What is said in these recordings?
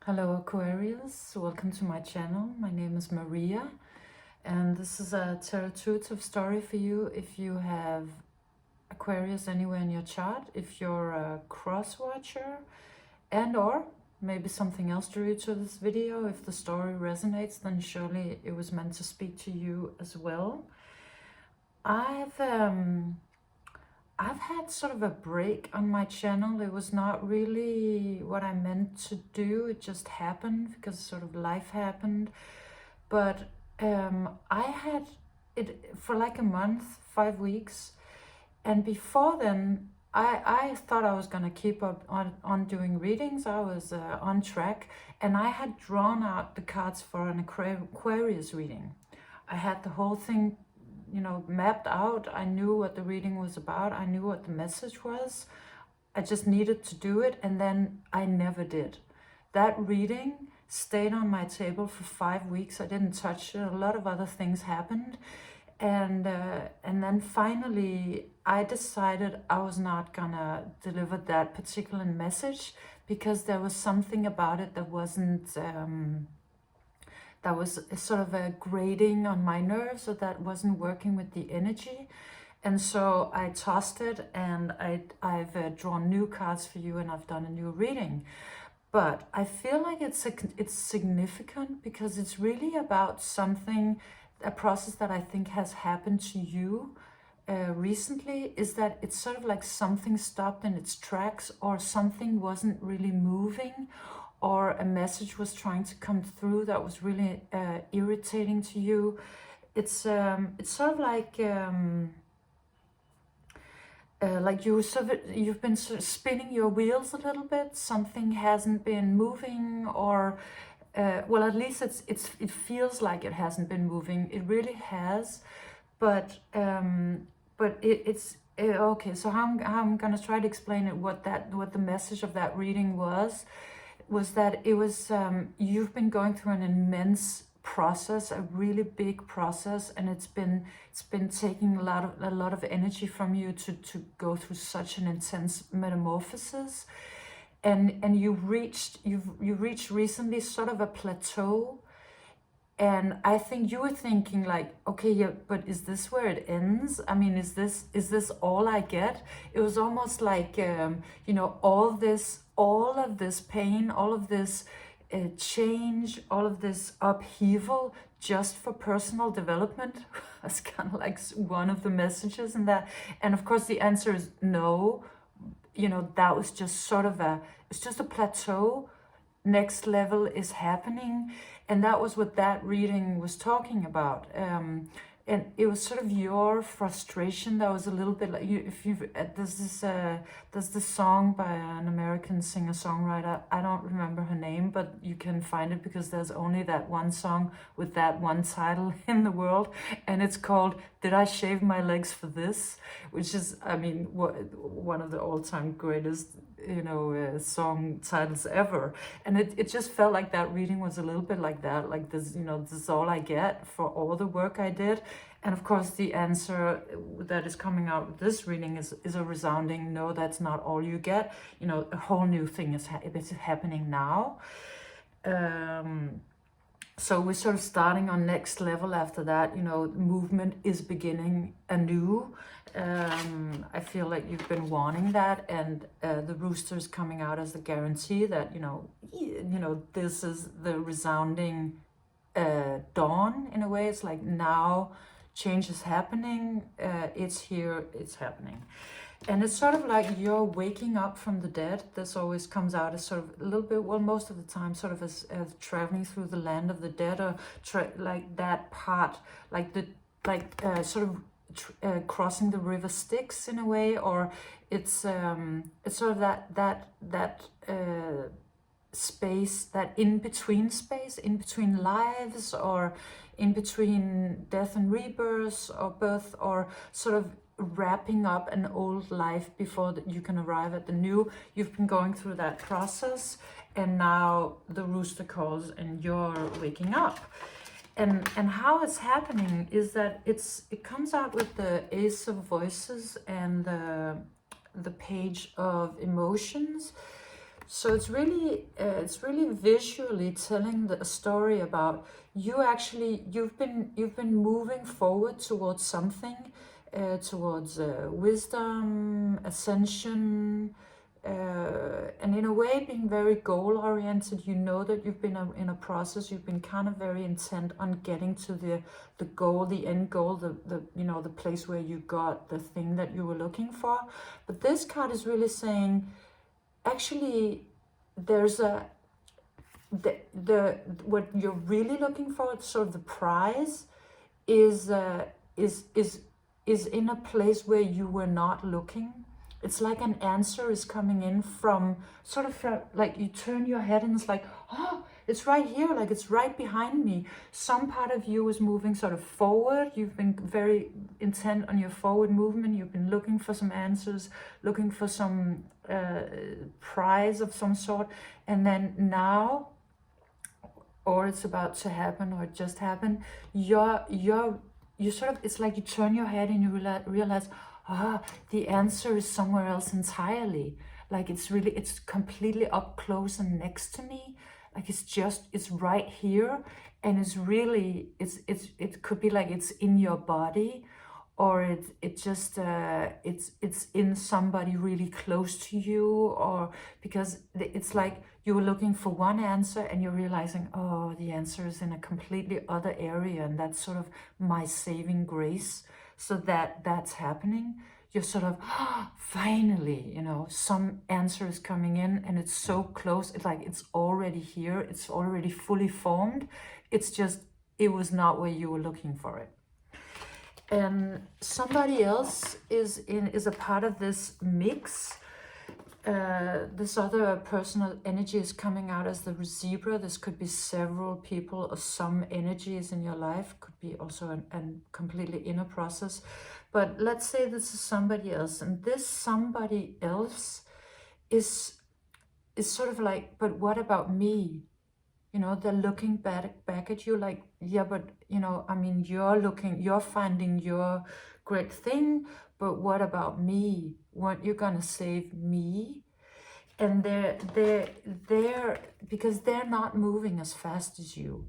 Hello Aquarius, welcome to my channel. My name is Maria and this is a tarot story for you if you have Aquarius anywhere in your chart, if you're a cross watcher and or maybe something else drew you to this video. If the story resonates, then surely it was meant to speak to you as well. I've had sort of a break on my channel. It was not really what I meant to do. It just happened because sort of life happened. But I had it for like a month, 5 weeks. And before then, I thought I was going to keep up on doing readings. I was on track. And I had drawn out the cards for an Aquarius reading. I had the whole thing mapped out. I knew what the reading was about. I knew what the message was. I just needed to do it, and then I never did. That reading stayed on my table for 5 weeks. I didn't touch it. A lot of other things happened, and then finally I decided I was not gonna deliver that particular message because there was something about it that wasn't that was sort of a grating on my nerves, so that wasn't working with the energy. And so I tossed it, and I've drawn new cards for you, and I've done a new reading. But I feel like it's significant because it's really about something, a process that I think has happened to you recently, is that it's sort of like something stopped in its tracks, or something wasn't really moving, or a message was trying to come through that was really irritating to you. It's sort of like you've been sort of spinning your wheels a little bit. Something hasn't been moving, or well, at least it feels like it hasn't been moving. It really has, but it's okay. So how I'm gonna try to explain it. What the message of that reading was that it was you've been going through an immense process, a really big process, and it's been taking a lot of energy from you to go through such an intense metamorphosis, and you've reached recently sort of a plateau. And I think you were thinking like, okay, yeah, but is this where it ends? I mean, is this all I get? It was almost like, all of this pain, all of this change, all of this upheaval just for personal development. That's kind of like one of the messages in that. And of course the answer is no. That was just sort of it's just a plateau. Next level is happening, and that was what that reading was talking about. And it was sort of your frustration that was a little bit like there's this song by an American singer-songwriter. I don't remember her name, but you can find it because there's only that one song with that one title in the world, and it's called "Did I Shave My Legs for This?" which is, I mean, one of the all-time greatest song titles ever. And it just felt like that reading was a little bit like that, like this, this is all I get for all the work I did. And of course the answer that is coming out with this reading is a resounding no. That's not all you get. A whole new thing is happening now. So we're sort of starting on next level after that. Movement is beginning anew. I feel like you've been wanting that, and the rooster is coming out as the guarantee that this is the resounding dawn. In a way, it's like now change is happening. It's here, it's happening. And it's sort of like you're waking up from the dead. This always comes out as sort of a little bit, well, most of the time, sort of as traveling through the land of the dead, or like that part, like crossing the river Styx in a way, or it's sort of that space, that in between lives, or in between death and rebirth, or birth, or sort of wrapping up an old life before you can arrive at the new. You've been going through that process, and now the rooster calls and you're waking up. And how it's happening is that it comes out with the Ace of Voices and the Page of Emotions. So it's really visually telling a story about you. Actually, you've been moving forward towards something, towards wisdom, ascension, and in a way being very goal oriented. You know that you've been in a process. You've been kind of very intent on getting to the goal, the end goal, the you know, the place where you got the thing that you were looking for. But this card is really saying, actually, there's the what you're really looking for, sort of the prize, is is in a place where you were not looking. It's like an answer is coming in from sort of like you turn your head and it's like, oh, it's right here, like it's right behind me. Some part of you is moving sort of forward. You've been very intent on your forward movement. You've been looking for some answers, looking for some prize of some sort. And then now, or it's about to happen, or it just happened, you sort of, it's like you turn your head and you realize, the answer is somewhere else entirely. Like it's completely up close and next to me. Like it's right here, and it could be like it's in your body, or it's in somebody really close to you, or because it's like you were looking for one answer and you're realizing, oh, the answer is in a completely other area, and that's sort of my saving grace. So that's happening. You're sort of, finally, you know, some answer is coming in, and it's so close. It's like it's already here. It's already fully formed. It's just, it was not where you were looking for it. And somebody else is a part of this mix. This other personal energy is coming out as the zebra. This could be several people or some energies in your life. Could be also a completely inner process. But let's say this is somebody else, and this somebody else is sort of like, but what about me? You know, they're looking back at you like, yeah, but, you know, I mean, you're finding your great thing, but what about me? Weren't you gonna save me? And they're because they're not moving as fast as you.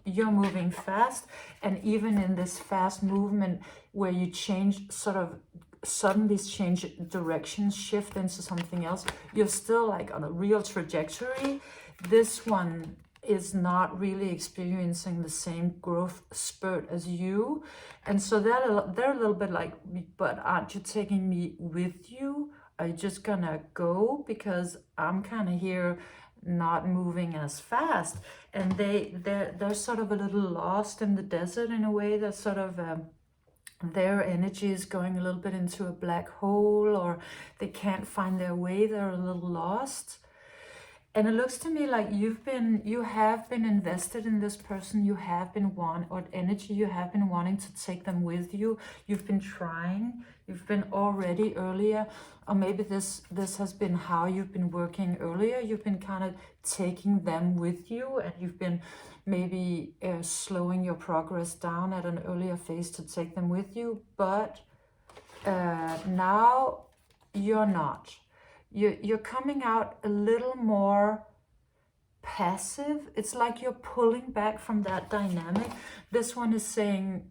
You're moving fast, and even in this fast movement where you change, sort of suddenly change direction, shift into something else, you're still like on a real trajectory. This one is not really experiencing the same growth spurt as you, and so they're a little bit like, but aren't you taking me with you? Are you just gonna go? Because I'm kind of here, not moving as fast. And they're sort of a little lost in the desert in a way. That sort of their energy is going a little bit into a black hole, or they can't find their way. They're a little lost. And it looks to me like you have been invested in this person. You have been energy. You have been wanting to take them with you. You've been trying. You've been already earlier, or maybe this has been how you've been working earlier. You've been kind of taking them with you, and you've been maybe slowing your progress down at an earlier phase to take them with you. But now you're not. You're coming out a little more passive. It's like you're pulling back from that dynamic. This one is saying,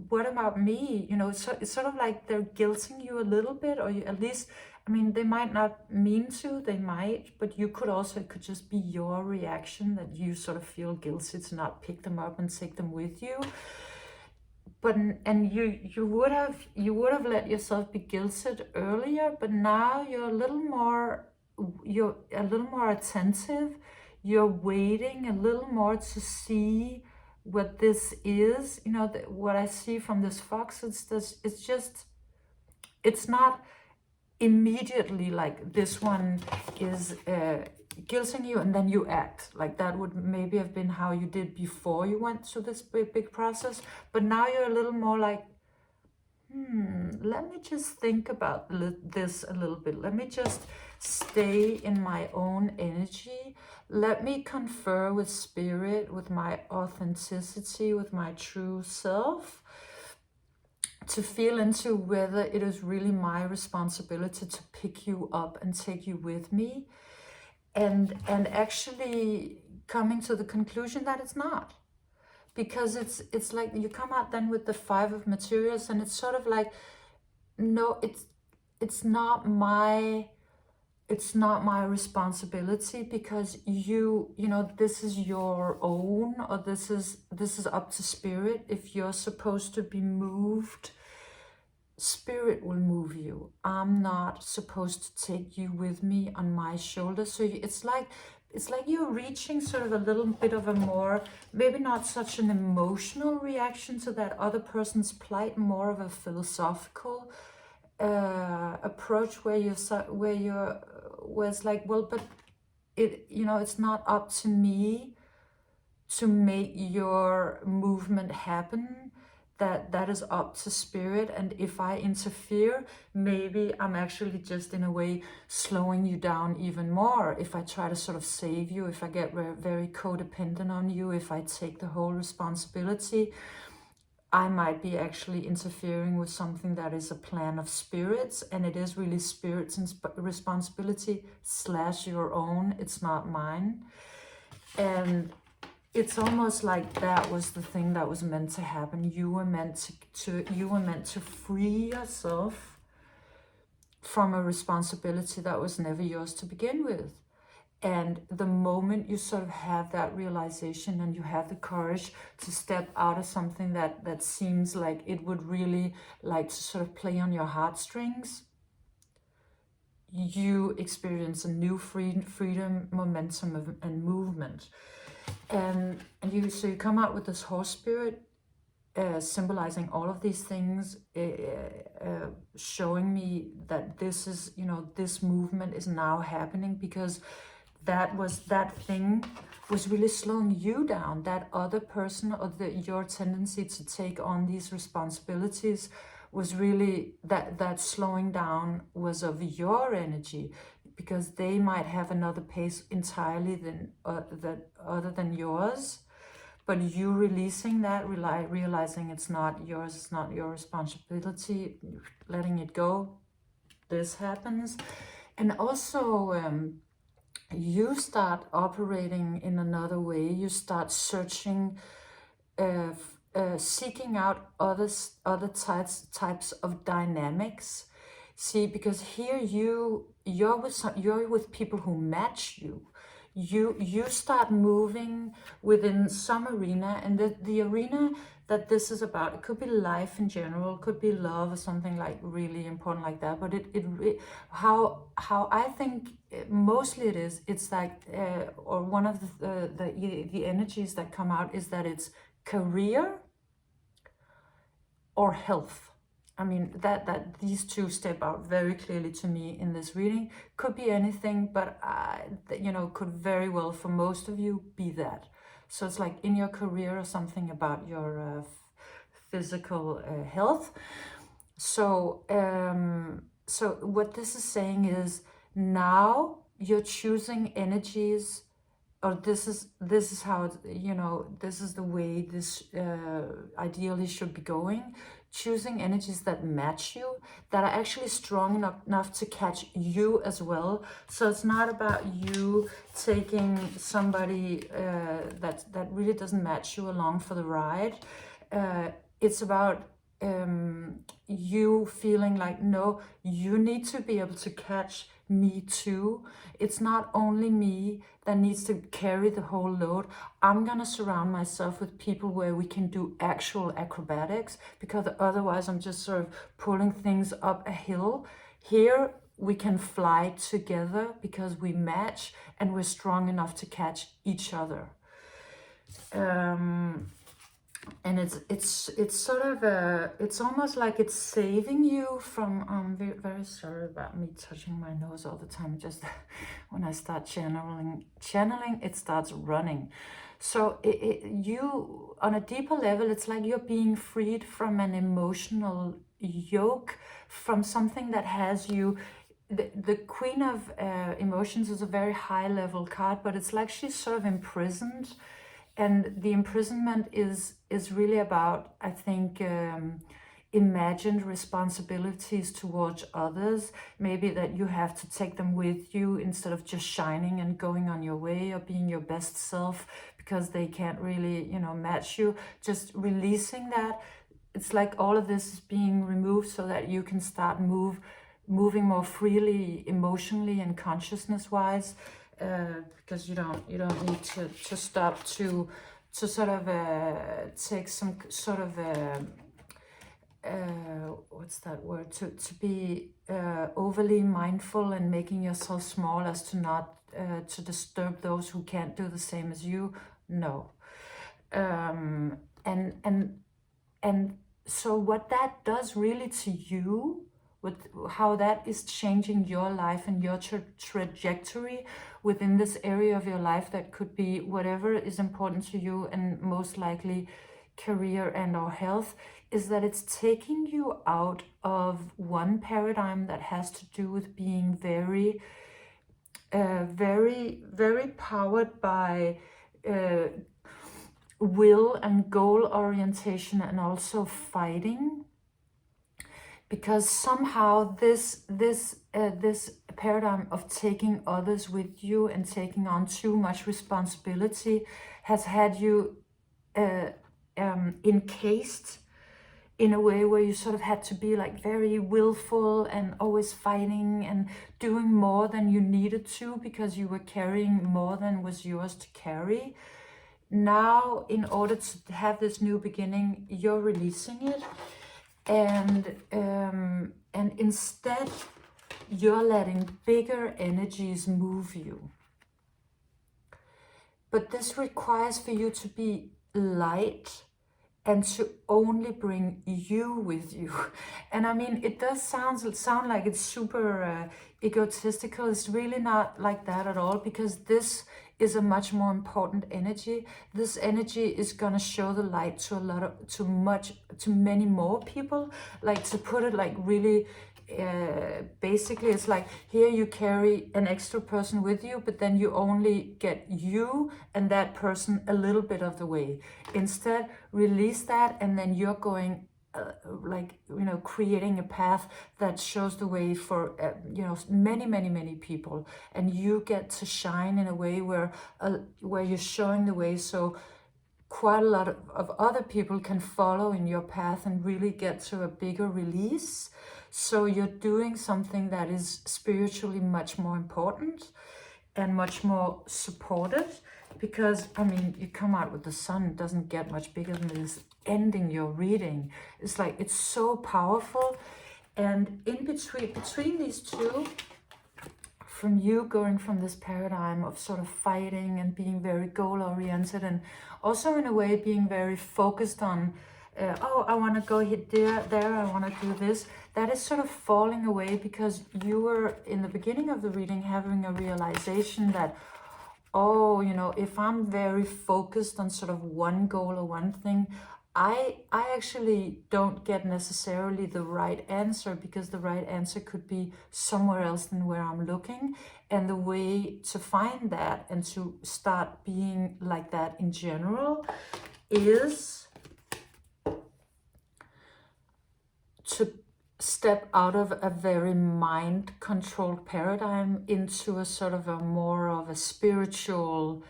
what about me? You know, it's sort of like they're guilting you a little bit, or you, at least, I mean, they might not mean to, they might, but you could also, it could just be your reaction that you sort of feel guilty to not pick them up and take them with you. But you would have let yourself be guilted earlier, but now you're a little more attentive. You're waiting a little more to see what this is. You know, what I see from this fox, it's not immediately like this one is guilting you and then you act. Like that would maybe have been how you did before you went through this big process. But now you're a little more like, let me just think about this a little bit. Let me just stay in my own energy. Let me confer with spirit, with my authenticity, with my true self, to feel into whether it is really my responsibility to pick you up and take you with me, and actually coming to the conclusion that it's not. Because it's like you come out then with the 5 of materials, and it's sort of like, no, it's not my responsibility, because you know, this is your own, or this is up to spirit. If you're supposed to be moved, spirit will move you. I'm not supposed to take you with me on my shoulder. So it's like you're reaching sort of a little bit of a more, maybe not such an emotional reaction to that other person's plight, more of a philosophical approach, where it's like, well, but it, you know, it's not up to me to make your movement happen. That is up to spirit, and if I interfere, maybe I'm actually just in a way slowing you down even more. If I try to sort of save you, if I get very codependent on you, if I take the whole responsibility, I might be actually interfering with something that is a plan of spirits, and it is really spirits' responsibility / your own. It's not mine. And it's almost like that was the thing that was meant to happen. You were meant to free yourself from a responsibility that was never yours to begin with. And the moment you sort of have that realization, and you have the courage to step out of something that seems like it would really like to sort of play on your heartstrings, you experience a new freedom, momentum, and movement. And you come out with this horse spirit, symbolizing all of these things, showing me that this is, you know, this movement is now happening, because that thing was really slowing you down. That other person, or your tendency to take on these responsibilities, was really, that slowing down was of your energy, because they might have another pace entirely other than yours. But you releasing that, realizing it's not yours, it's not your responsibility, letting it go, this happens. And also, you start operating in another way. You start searching, seeking out other types of dynamics. See, because here you're with people who match you. You start moving within some arena, and the arena that this is about, it could be life in general, it could be love or something like really important like that. But how I think mostly it's like, or one of the energies that come out is that it's career or health. I mean, that these two step out very clearly to me in this reading. Could be anything, but you know, could very well for most of you be that. So it's like in your career, or something about your physical health. So so what this is saying is, now you're choosing energies, or this is how it, you know, this is the way this ideally should be going. Choosing energies that match you, that are actually strong enough to catch you as well. So it's not about you taking somebody that really doesn't match you along for the ride. It's about you feeling like, no, you need to be able to catch me too. It's not only me that needs to carry the whole load. I'm gonna surround myself with people where we can do actual acrobatics, because otherwise I'm just sort of pulling things up a hill. Here we can fly together because we match, and we're strong enough to catch each other. And it's sort of it's almost like it's saving you from, I'm very sorry about me touching my nose all the time. Just when I start channeling, it starts running. So you, on a deeper level, it's like you're being freed from an emotional yoke, from something that has you. The Queen of Emotions is a very high level card, but it's like she's sort of imprisoned. And the imprisonment is really about, I think, imagined responsibilities towards others. Maybe that you have to take them with you instead of just shining and going on your way or being your best self because they can't really, you know, match you. Just releasing that. It's like all of this is being removed so that you can start moving more freely emotionally and consciousness wise, because you don't need to stop to sort of take some sort of what's that word, to be overly mindful and making yourself small as to not to disturb those who can't do the same as you. No. And so what that does really to you, with how that is changing your life and your trajectory within this area of your life, that could be whatever is important to you, and most likely career and or health, is that it's taking you out of one paradigm that has to do with being very very powered by will and goal orientation, and also fighting, because somehow this paradigm of taking others with you and taking on too much responsibility has had you encased in a way where you sort of had to be like very willful and always fighting and doing more than you needed to because you were carrying more than was yours to carry. Now, in order to have this new beginning, you're releasing it, and instead you're letting bigger energies move you. But this requires for you to be light and to only bring you with you. And I mean, it does sound like it's super egotistical. It's really not like that at all, because this is a much more important energy. This energy is gonna show the light to many more people. Like, to put it like really basically, it's like, here you carry an extra person with you, but then you only get you and that person a little bit of the way. Instead, release that, and then you're going like, you know, creating a path that shows the way for you know, many people, and you get to shine in a way where you're showing the way, so quite a lot of other people can follow in your path and really get to a bigger release. So you're doing something that is spiritually much more important and much more supported, because I mean, you come out with the sun, it doesn't get much bigger than this. Ending your reading, it's like, it's so powerful. And in between these two, from you going from this paradigm of sort of fighting and being very goal oriented, and also in a way being very focused on oh, I want to go there, I want to do this, that is sort of falling away, because you were in the beginning of the reading having a realization that, oh, you know, if I'm very focused on sort of one goal or one thing, I actually don't get necessarily the right answer, because the right answer could be somewhere else than where I'm looking. And the way to find that and to start being like that in general is to step out of a very mind-controlled paradigm into a sort of a more of a spiritual,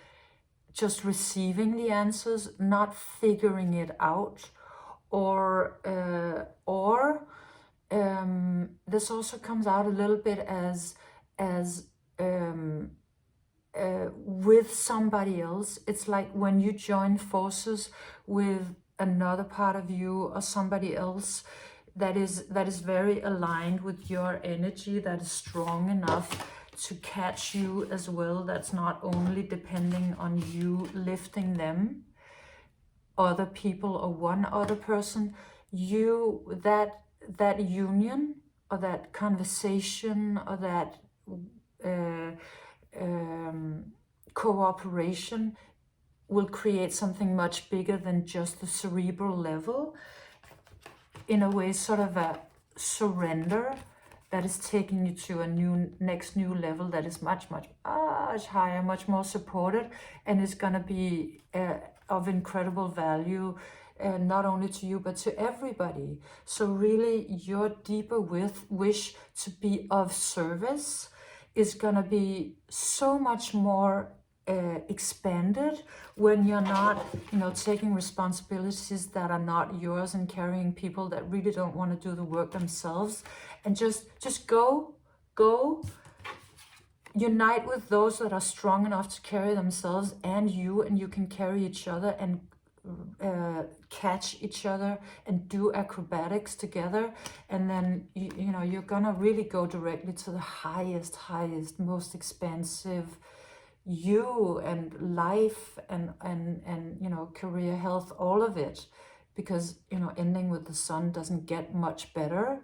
just receiving the answers, not figuring it out. Or this also comes out a little bit as with somebody else. It's like when you join forces with another part of you or somebody else that is very aligned with your energy, that is strong enough to catch you as well, that's not only depending on you lifting them, other people or one other person. That union or that conversation or that cooperation will create something much bigger than just the cerebral level. In a way, sort of a surrender that is taking you to a next new level that is much higher, much more supported, and is going to be of incredible value not only to you, but to everybody. So really your deeper wish to be of service is gonna be so much more expanded when you're not, taking responsibilities that are not yours and carrying people that really don't want to do the work themselves. And just go unite with those that are strong enough to carry themselves and you can carry each other and catch each other and do acrobatics together. And then you're gonna really go directly to the highest, most expansive you and life and career, health, all of it. Because ending with the sun doesn't get much better.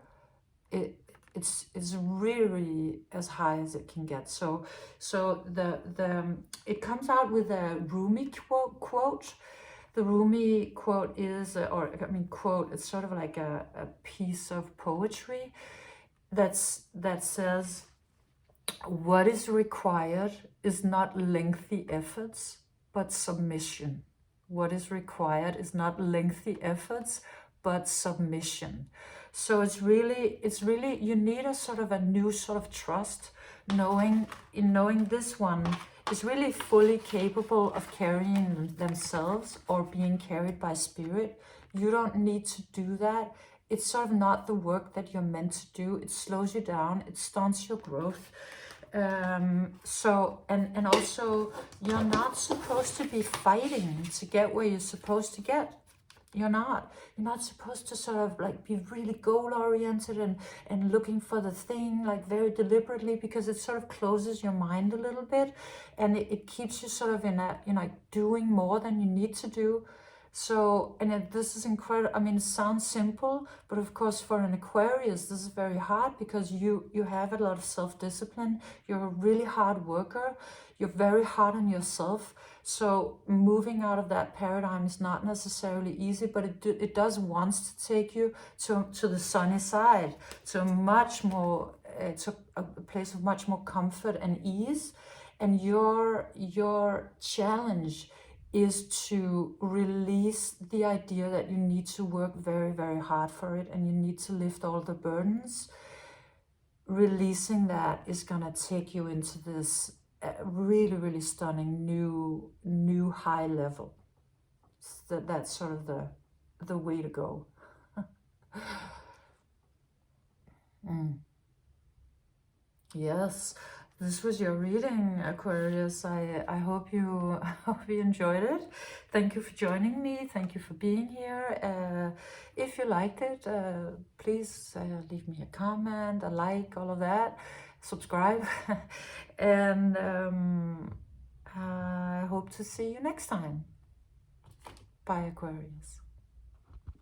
It's really as high as it can get. So the it comes out with a Rumi quote. The Rumi quote is, quote, it's sort of like a piece of poetry that says, what is required is not lengthy efforts, but submission. What is required is not lengthy efforts, but submission. So it's really, you need a sort of a new sort of trust, knowing this one is really fully capable of carrying themselves or being carried by spirit. You don't need to do that. It's sort of not the work that you're meant to do. It slows you down. It stunts your growth. So, and also, you're not supposed to be fighting to get where you're supposed to get. You're not supposed to sort of like be really goal oriented and looking for the thing like very deliberately, because it sort of closes your mind a little bit, and it keeps you sort of in a, doing more than you need to do. So, and this is incredible. I mean, it sounds simple, but of course for an Aquarius, this is very hard because you have a lot of self-discipline. You're a really hard worker. You're very hard on yourself. So moving out of that paradigm is not necessarily easy, but it does want to take you to the sunny side, to much more, to a place of much more comfort and ease. And your challenge is to release the idea that you need to work very, very hard for it and you need to lift all the burdens. Releasing that is gonna take you into this really, really stunning new high level. So that's sort of the way to go. Yes, this was your reading, Aquarius. I hope you enjoyed it. Thank you for joining me. Thank you for being here. If you liked it, please leave me a comment, a like, all of that. Subscribe. And I hope to see you next time. Bye, Aquarius.